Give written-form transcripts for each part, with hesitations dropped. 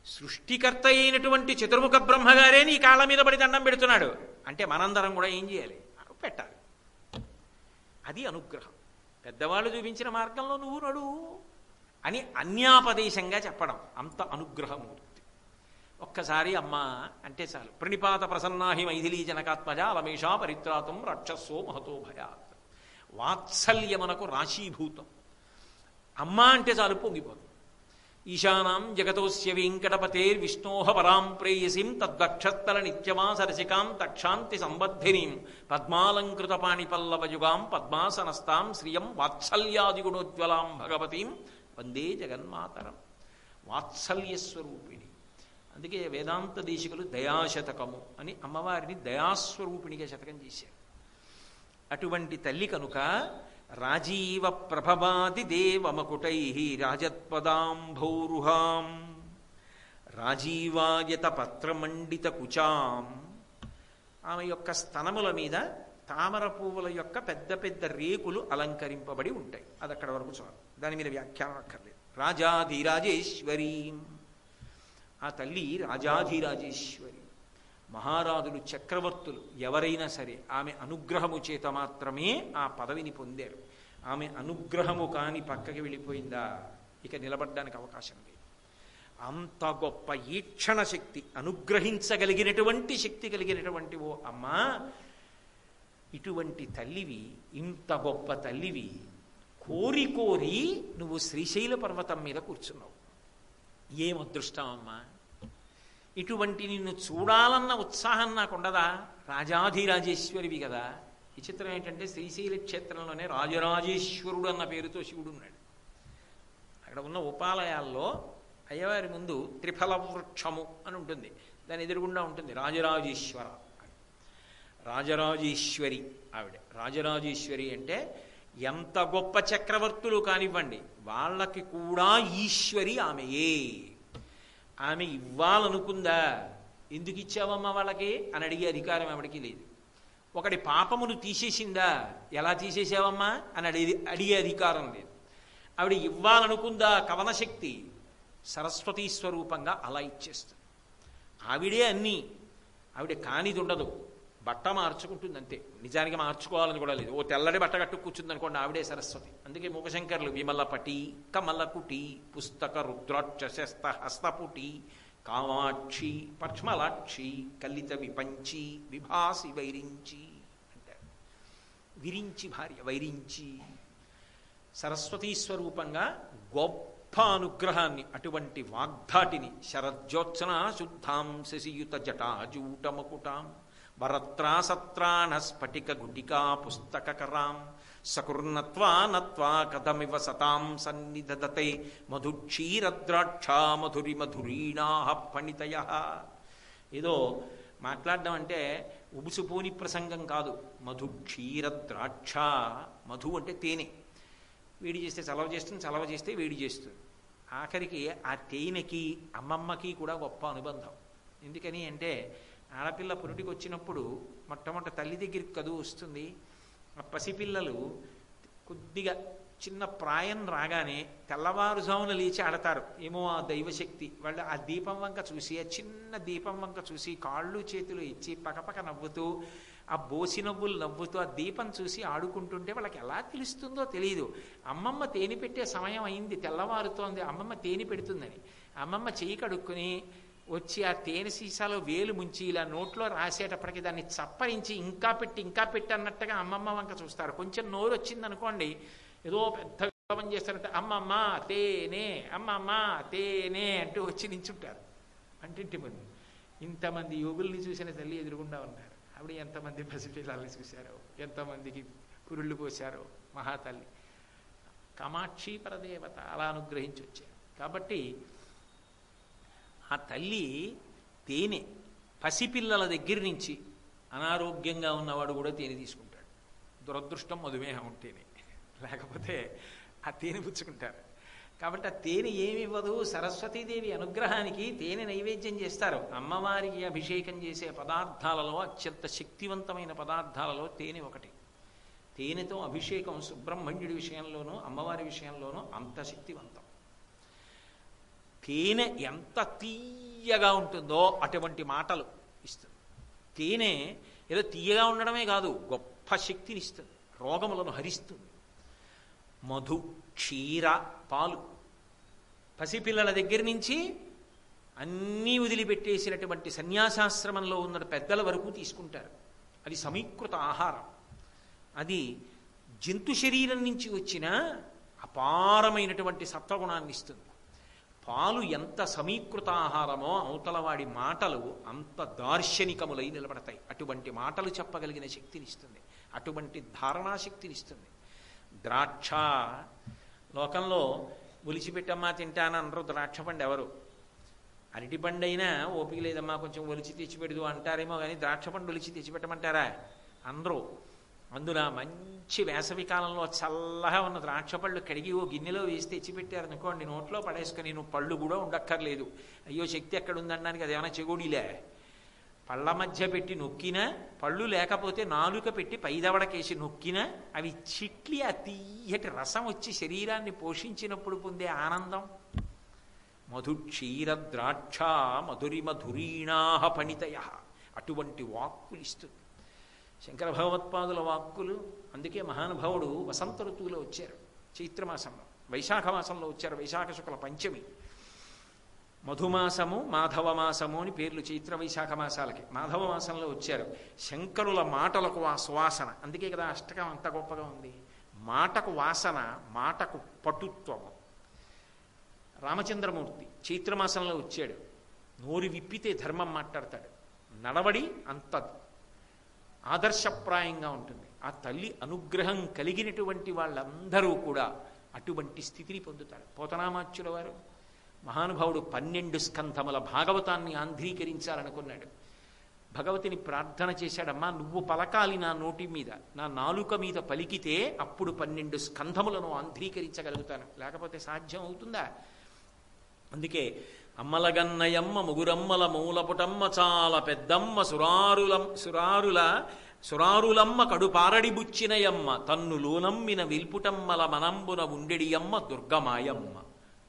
సృష్టికర్త అయినటువంటి చతుర్ముఖ బ్రహ్మగారే నీ కాళ్ళ మీద పడి దండం పెడుతున్నాడు అంటే మనందరం కూడా ఏం చేయాలి? పెట్టాలి. అది అనుగ్రహం. పెద్దవాళ్ళు చూపించిన మార్గంలో నువ్వు నడు అని అన్యాపదేశంగా చెప్పడం అంత అనుగ్రహమూర్తి. ఒక్కసారి అమ్మ అంటే చాలు. ప్రణిపాత ప్రసన్నాహి మైథిలీ జనకాత్మజ అలమేషా పరిత్రాతం రాక్షసో మహతో భయాత్. వాత్సల్యమునకు రాశీభూతం. అమ్మ అంటే చాలు పొంగిపోతుంది. ఈశానాం జగతోస్య వెంకటపతేర్ విష్ణోహ పరాం ప్రేయసీం తద్వక్షస్థల నిత్యమాసరసికాం తక్షాంతి సంబద్ధినీం పద్మాలంకృత పాణిపల్లవయుగాం పద్మాసనస్తాం శ్రియం వాత్సల్యాదిగుణోజ్వలాం భగవతీం వందే జగన్మాతరం. వాత్సల్యస్వరూపిణి. అందుకే వేదాంత దేశికులు దయాశతకము అని అమ్మవారిని దయాస్వరూపిణిగా శతకం చేశారు. అటువంటి తల్లి కనుక రాజీవ ప్రభవాది దేవమకుటై రాజత్పదాంభౌరుహాం రాజీవాయత పత్రమండిత కుచాం. ఆమె యొక్క స్తనముల మీద తామర పువ్వుల యొక్క పెద్ద పెద్ద రేకులు అలంకరింపబడి ఉంటాయి. అది అక్కడ వరకు చాలు, దాని మీద వ్యాఖ్యానం అక్కర్లేదు. రాజాధిరాజేశ్వరీం. ఆ తల్లి రాజాధిరాజేశ్వరి. మహారాజులు, చక్రవర్తులు ఎవరైనా సరే ఆమె అనుగ్రహము చేత మాత్రమే ఆ పదవిని పొందారు. ఆమె అనుగ్రహము కాని పక్కకి వెళ్ళిపోయిందా ఇక నిలబడ్డానికి అవకాశం లేదు. అంత గొప్ప ఈక్షణ శక్తి, అనుగ్రహించగలిగినటువంటి శక్తి కలిగినటువంటి ఓ అమ్మా, ఇటువంటి తల్లివి, ఇంత గొప్ప తల్లివి, కోరి కోరి నువ్వు శ్రీశైల పర్వతం మీద కూర్చున్నావు. ఏం అదృష్టం అమ్మా! ఇటువంటి నిన్ను చూడాలన్న ఉత్సాహం నాకుండదా? రాజాధిరాజేశ్వరివి కదా. విచిత్రం ఏంటంటే శ్రీశైల క్షేత్రంలోనే రాజరాజేశ్వరుడు అన్న పేరుతో శివుడు ఉన్నాడు. అక్కడ ఉన్న ఉపాలయాల్లో అయ్యవారి ముందు త్రిఫల వృక్షము అని ఉంటుంది, దాని ఎదురుగుండా ఉంటుంది రాజరాజేశ్వర. రాజరాజేశ్వరి ఆవిడ. రాజరాజేశ్వరి అంటే ఎంత గొప్ప చక్రవర్తులు కానివ్వండి, వాళ్ళకి కూడా ఈశ్వరి ఆమెయే. ఆమె ఇవ్వాలనుకుందా? ఎందుకు ఇచ్చావమ్మా వాళ్ళకి అని అడిగే అధికారం ఆవిడకి లేదు. ఒకటి పాపమును తీసేసిందా? ఎలా తీసేసావమ్మా అని అడిగే అధికారం లేదు. ఆవిడ ఇవ్వాలనుకుందా కవనశక్తి? సరస్వతీ స్వరూపంగా అలా ఇచ్చేస్తుంది. ఆవిడే అన్నీ. ఆవిడ కానిది ఉండదు. బట్ట మార్చుకుంటుంది అంతే. నిజానికి మార్చుకోవాలని కూడా లేదు. ఓ తెల్లడి బట్ట కట్టు కూర్చుంది అనుకోండి, ఆవిడే సరస్వతి. అందుకే మూకశంకర్లు విమలపటి కమలకుటి పుస్తక రుద్రాక్ష శస్త హస్తపుటి కామాక్షి పక్ష్మలాక్షి కలిత విపంచి విభాసి వైరించి అంటారు. విరించి భార్య, వైరించి. సరస్వతీ స్వరూపంగా గొప్ప అనుగ్రహాన్ని, అటువంటి వాగ్ధాటిని, శరజ్యోత్సన శుద్ధాం శశియుత జటాజూటమకుటాం వరత్రాసత్రాణ స్ఫటిక గుటికా పుస్తకరాం సకుర్నత్వా నత్వా కథమివ సతాం సన్నిధదతే మధుక్షీరద్రాక్షా మధురి మధురీణా ఫణితయ. ఏదో మాట్లాడడం అంటే ఉబుసుపోని ప్రసంగం కాదు. మధుక్షీరద్రాక్ష. మధు అంటే తేనె. వేడి చేస్తే చలవ చేస్తుంది, చలవ చేస్తే వేడి చేస్తుంది. ఆఖరికి ఆ తేనెకి అమ్మమ్మకి కూడా గొప్ప అనుబంధం. ఎందుకని అంటే ఆడపిల్ల పురుటికి వచ్చినప్పుడు మొట్టమొదట తల్లి దగ్గరికి కదువు వస్తుంది. ఆ పసిపిల్లలు కొద్దిగా చిన్న ప్రాయం రాగానే తెల్లవారుజామున లేచి ఆడతారు. ఏమో ఆ దైవశక్తి. వాళ్ళు ఆ దీపం వంక చూసి, ఆ చిన్న దీపం వంక చూసి కాళ్ళు చేతులు ఇచ్చి పకపక నవ్వుతూ, ఆ బోసి నవ్వులు నవ్వుతూ ఆ దీపం చూసి ఆడుకుంటుంటే వాళ్ళకి ఎలా తెలుస్తుందో తెలియదు. అమ్మమ్మ తేనె పెట్టే సమయం అయింది, తెల్లవారుతోంది, అమ్మమ్మ తేనె పెడుతుందని. అమ్మమ్మ చెయ్యి కడుక్కొని వచ్చి ఆ తేనె సీసాలో వేలు ముంచి ఇలా నోట్లో రాసేటప్పటికి దాన్ని చప్పరించి ఇంకా పెట్టి అన్నట్టుగా అమ్మమ్మ వంక చూస్తారు. కొంచెం నోరు వచ్చింది అనుకోండి, ఏదో పెద్ద పని చేస్తారంటే అమ్మమ్మ తేనె, అమ్మమ్మ తేనె అంటూ వచ్చి నించుంటారు. అంటింటి ముందు ఇంతమంది యోగుల్ని చూసిన తల్లి ఎదురుగుండా ఉన్నారు. ఆవిడ ఎంతమంది పసిపిల్లల్ని చూశారో, ఎంతమందికి పురుళ్ళు పోశారో మహాతల్లి. కామాక్షి పరదేవత అలా అనుగ్రహించి వచ్చారు. కాబట్టి ఆ తల్లి తేనె, పసిపిల్లల దగ్గర నుంచి అనారోగ్యంగా ఉన్నవాడు కూడా తేనె తీసుకుంటాడు. దురదృష్టం మధుమేహం ఉంటేనే, లేకపోతే ఆ తేనె పుచ్చుకుంటారు. కాబట్టి ఆ తేనె ఏమివ్వదు. సరస్వతీదేవి అనుగ్రహానికి తేనె నైవేద్యం చేస్తారు. అమ్మవారికి అభిషేకం చేసే పదార్థాలలో అత్యంత శక్తివంతమైన పదార్థాలలో తేనె ఒకటి. తేనెతో అభిషేకం సుబ్రహ్మణ్యుడి విషయంలోనూ అమ్మవారి విషయంలోనూ అంత శక్తివంతం. తేనె ఎంత తీయగా ఉంటుందో అటువంటి మాటలు ఇస్తుంది. తేనె ఏదో తీయగా ఉండడమే కాదు, గొప్ప శక్తిని ఇస్తుంది, రోగములను హరిస్తుంది. మధు, క్షీర, పాలు, పసిపిల్లల దగ్గర నుంచి అన్నీ వదిలిపెట్టేసినటువంటి సన్యాసాశ్రమంలో ఉన్న పెద్దల వరకు తీసుకుంటారు. అది సమీకృత ఆహారం. అది జంతు శరీరం నుంచి వచ్చిన అపారమైనటువంటి సత్వగుణాన్ని ఇస్తుంది. పాలు ఎంత సమీకృత ఆహారమో అవతలవాడి మాటలు అంత దార్శనికములై నిలబడతాయి. అటువంటి మాటలు చెప్పగలిగిన శక్తిని ఇస్తుంది, అటువంటి ధారణాశక్తినిస్తుంది. ద్రాక్ష, లోకంలో ఒలిచిపెట్టమ్మా తింటాను అనరు ద్రాక్ష పండు ఎవరు. అరటిపండు అయినా ఓపిక లేదమ్మా కొంచెం ఒలిచి తెచ్చిపెడదు అంటారేమో కానీ ద్రాక్ష పండు ఒలిచి తెచ్చిపెట్టమంటారా? అందరూ. అందున మంచి వేసవి కాలంలో చల్లగా ఉన్న ద్రాక్ష పళ్ళు కడిగి ఓ గిన్నెలో వేసి తెచ్చిపెట్టారనుకోండి, నోట్లో పడేసుకొని నువ్వు పళ్ళు కూడా ఉండక్కర్లేదు. అయ్యో శక్తి ఎక్కడ ఉందనడానికి అదేమైనా చెగోడీలే. పళ్ళ మధ్య పెట్టి నొక్కినా, పళ్ళు లేకపోతే నాలుక పెట్టి పైదవడకేసి నొక్కినా అవి చిట్లి ఆ తీయటి రసం వచ్చి శరీరాన్ని పోషించినప్పుడు పొందే ఆనందం. మధుక్షీర ద్రాక్ష మధురిమధురీణాహ పణితయ, అటువంటి వాక్కులు ఇస్తుంది శంకర భగవత్పాదుల వాక్కులు. అందుకే మహానుభావుడు వసంత ఋతువులో వచ్చారు, చైత్రమాసంలో, వైశాఖ మాసంలో వచ్చారు, వైశాఖ శుక్ల పంచమి. మధుమాసము, మాధవ మాసము అని పేర్లు చైత్ర వైశాఖ మాసాలకి. మాధవ మాసంలో వచ్చారు. శంకరుల మాటలకు ఆ సువాసన, అందుకే కదా అష్టకం అంత గొప్పగా ఉంది. మాటకు వాసన, మాటకు పటుత్వము. రామచంద్రమూర్తి చైత్రమాసంలో వచ్చాడు. నోరు విప్పితే ధర్మం మాట్లాడతాడు. నడవడి అంత ఆదర్శప్రాయంగా ఉంటుంది. ఆ తల్లి అనుగ్రహం కలిగినటువంటి వాళ్ళందరూ కూడా అటువంటి స్థితిని పొందుతారు. పోతనామాచ్యుల వారు మహానుభావుడు 12 స్కంధముల భాగవతాన్ని ఆంధ్రీకరించాలనుకున్నాడు. భగవతిని ప్రార్థన చేశాడమ్మా, నువ్వు పలకాలి నా నోటి మీద, నా నాలుక మీద పలికితే అప్పుడు 12 స్కంధములను ఆంధ్రీకరించగలుగుతాను, లేకపోతే సాధ్యం అవుతుందా? అందుకే అమ్మలగన్నయమ్మ ముగురమ్మల మూలపుటమ్మ చాలా పెద్దమ్మ సురారులమ్మ కడుపారడి బుచ్చినయమ్మ తన్ను లోనమ్మిన విల్పుటమ్మల మనంబున ఉండెడియమ్మ దుర్గమాయమ్మ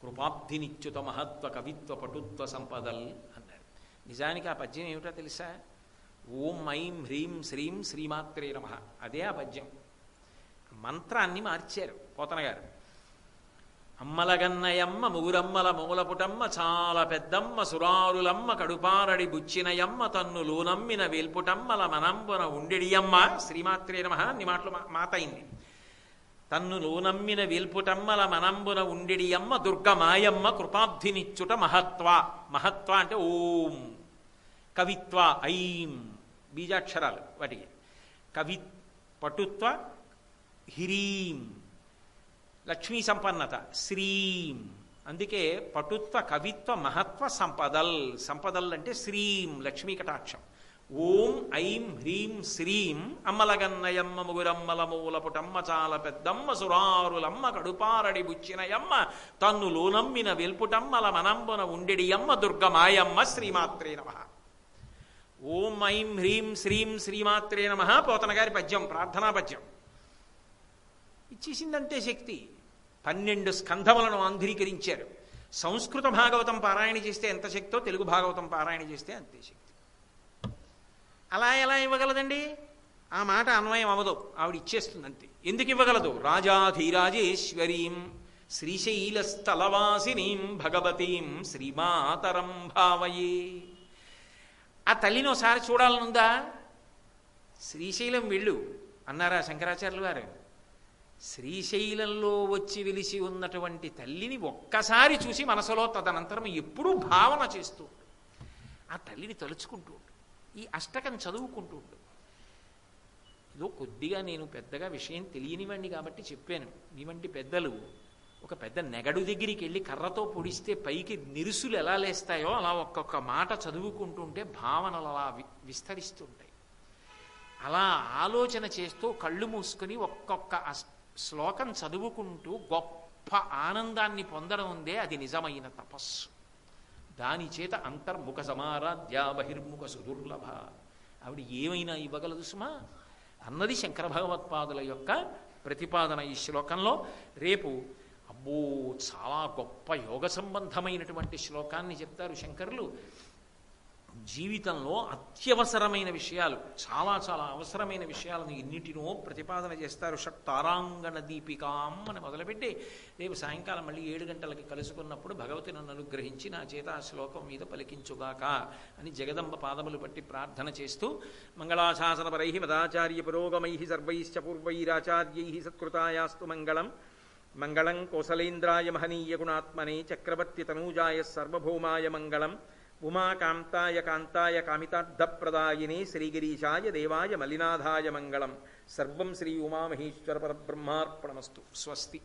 కృపాబ్ధినిచ్యుత మహత్వ కవిత్వ పటుత్వ సంపదల్ అన్నాడు. నిజానికి ఆ పద్యం ఏమిటో తెలుసా? ఓం ఐం హ్రీం శ్రీం శ్రీమాత్రే నమః, అదే ఆ పద్యం. మంత్రాన్ని మార్చారు పోతన గారు. అమ్మలగన్నయమ్మ ముగురమ్మల మూలపుటమ్మ చాలా పెద్దమ్మ సురారులమ్మ కడుపారడి బుచ్చినయమ్మ తన్ను లోనమ్మిన వేల్పుటమ్మల మనంబున ఉండెడియమ్మ శ్రీమాత్రే నమః అన్ని మాటలు మాట అయింది. తన్ను లోనమ్మిన వేల్పుటమ్మల మనంబున ఉండెడియమ్మ దుర్గమాయమ్మ కృపాబ్ధినిచ్చుట మహత్వ. మహత్వ అంటే ఓం, కవిత్వ ఐం, బీజాక్షరాలు వాటికి. కవి పటుత్వ హ్రీం, లక్ష్మీ సంపన్నత శ్రీం. అందుకే పటుత్వ కవిత్వ మహత్వ సంపదల్. సంపదల్ అంటే శ్రీం, లక్ష్మీ కటాక్షం. ఓం ఐం హ్రీం శ్రీం అమ్మలగన్నయమ్మ ముగురమ్మల మూలపుటమ్మ చాలా పెద్దమ్మ సురారులమ్మ కడుపారడి బుచ్చినయమ్మ తన్ను లోనమ్మిన వెల్పుటమ్మల మనంబున ఉండెడియమ్మ దుర్గమాయమ్మ శ్రీమాత్రే నమః. ఓం ఐం హ్రీం శ్రీం శ్రీమాత్రే నమః పోతన గారి పద్యం, ప్రార్థనా పద్యం. ఇచ్చేసిందంటే శక్తి. 12 స్కంధములను ఆంధ్రీకరించారు. సంస్కృత భాగవతం పారాయణ చేస్తే ఎంత శక్తో తెలుగు భాగవతం పారాయణ చేస్తే అంతే శక్తి. అలా ఎలా ఇవ్వగలదండి? ఆ మాట అన్వయం అవ్వదు, ఆవిడ ఇచ్చేస్తుంది అంతే. ఎందుకు ఇవ్వగలదు? రాజాధీరాజేశ్వరీం శ్రీశైలస్థలవాసినీం భగవతీం శ్రీమాతరం భావయే. ఆ తల్లిని ఒకసారి చూడాలనుందా? శ్రీశైలం వెళ్ళు అన్నారా శంకరాచార్యులు వారు? శ్రీశైలంలో వచ్చి వెలిసి ఉన్నటువంటి తల్లిని ఒక్కసారి చూసి మనసులో తదనంతరం ఎప్పుడూ భావన చేస్తూ ఆ తల్లిని తలుచుకుంటూ ఉండు. ఈ అష్టకం చదువుకుంటూ ఉండు. ఏదో కొద్దిగా నేను పెద్దగా విషయం తెలియనివ్వండి కాబట్టి చెప్పాను. మీ వంటి పెద్దలు ఒక పెద్ద నెగడు దగ్గరికి వెళ్ళి కర్రతో పొడిస్తే పైకి నిరుసులు ఎలా లేస్తాయో అలా ఒక్కొక్క మాట చదువుకుంటుంటే భావనలు అలా విస్తరిస్తుంటాయి. అలా ఆలోచన చేస్తూ కళ్ళు మూసుకొని ఒక్కొక్క శ్లోకం చదువుకుంటూ గొప్ప ఆనందాన్ని పొందడం ఉందే, అది నిజమైన తపస్సు. దాని చేత అంతర్ముఖ సమారాధ్య బహిర్ముఖ సుదుర్లభ. ఆవిడ ఏమైనా ఇవ్వగలదు సుమా అన్నది శంకర భగవత్పాదుల యొక్క ప్రతిపాదన ఈ శ్లోకంలో. రేపు అబ్బో చాలా గొప్ప యోగ సంబంధమైనటువంటి శ్లోకాన్ని చెప్తారు శంకరులు. జీవితంలో అత్యవసరమైన విషయాలు, చాలా చాలా అవసరమైన విషయాలను ఎన్నిటినో ప్రతిపాదన చేస్తారు. షట్తారాంగణ దీపికాం అని మొదలుపెట్టి రేపు సాయంకాలం మళ్ళీ 7 గంటలకి కలుసుకున్నప్పుడు భగవతి నన్ను అనుగ్రహించి నా చేత ఆ శ్లోకం మీద పలికించుగాక అని జగదంబ పాదములు పట్టి ప్రార్థన చేస్తూ మంగళాశాసనపరై మదాచార్య పురోగమై సర్వైశ్చ పూర్వైరాచార్యై సత్కృతాయాస్తు మంగళం. మంగళం కోసలేంద్రాయ మహనీయ గుణాత్మనే చక్రవర్తి తనూజాయ సర్వభౌమాయ మంగళం. ఉమాకాంతాయ కాంతాయ కామితార్థప్రదాయినే శ్రీగిరీశాయ దేవాయ మలినాథాయ మంగళం. సర్వం శ్రీ ఉమామహేశ్వర పరబ్రహ్మార్పణమస్తు. స్వస్తి.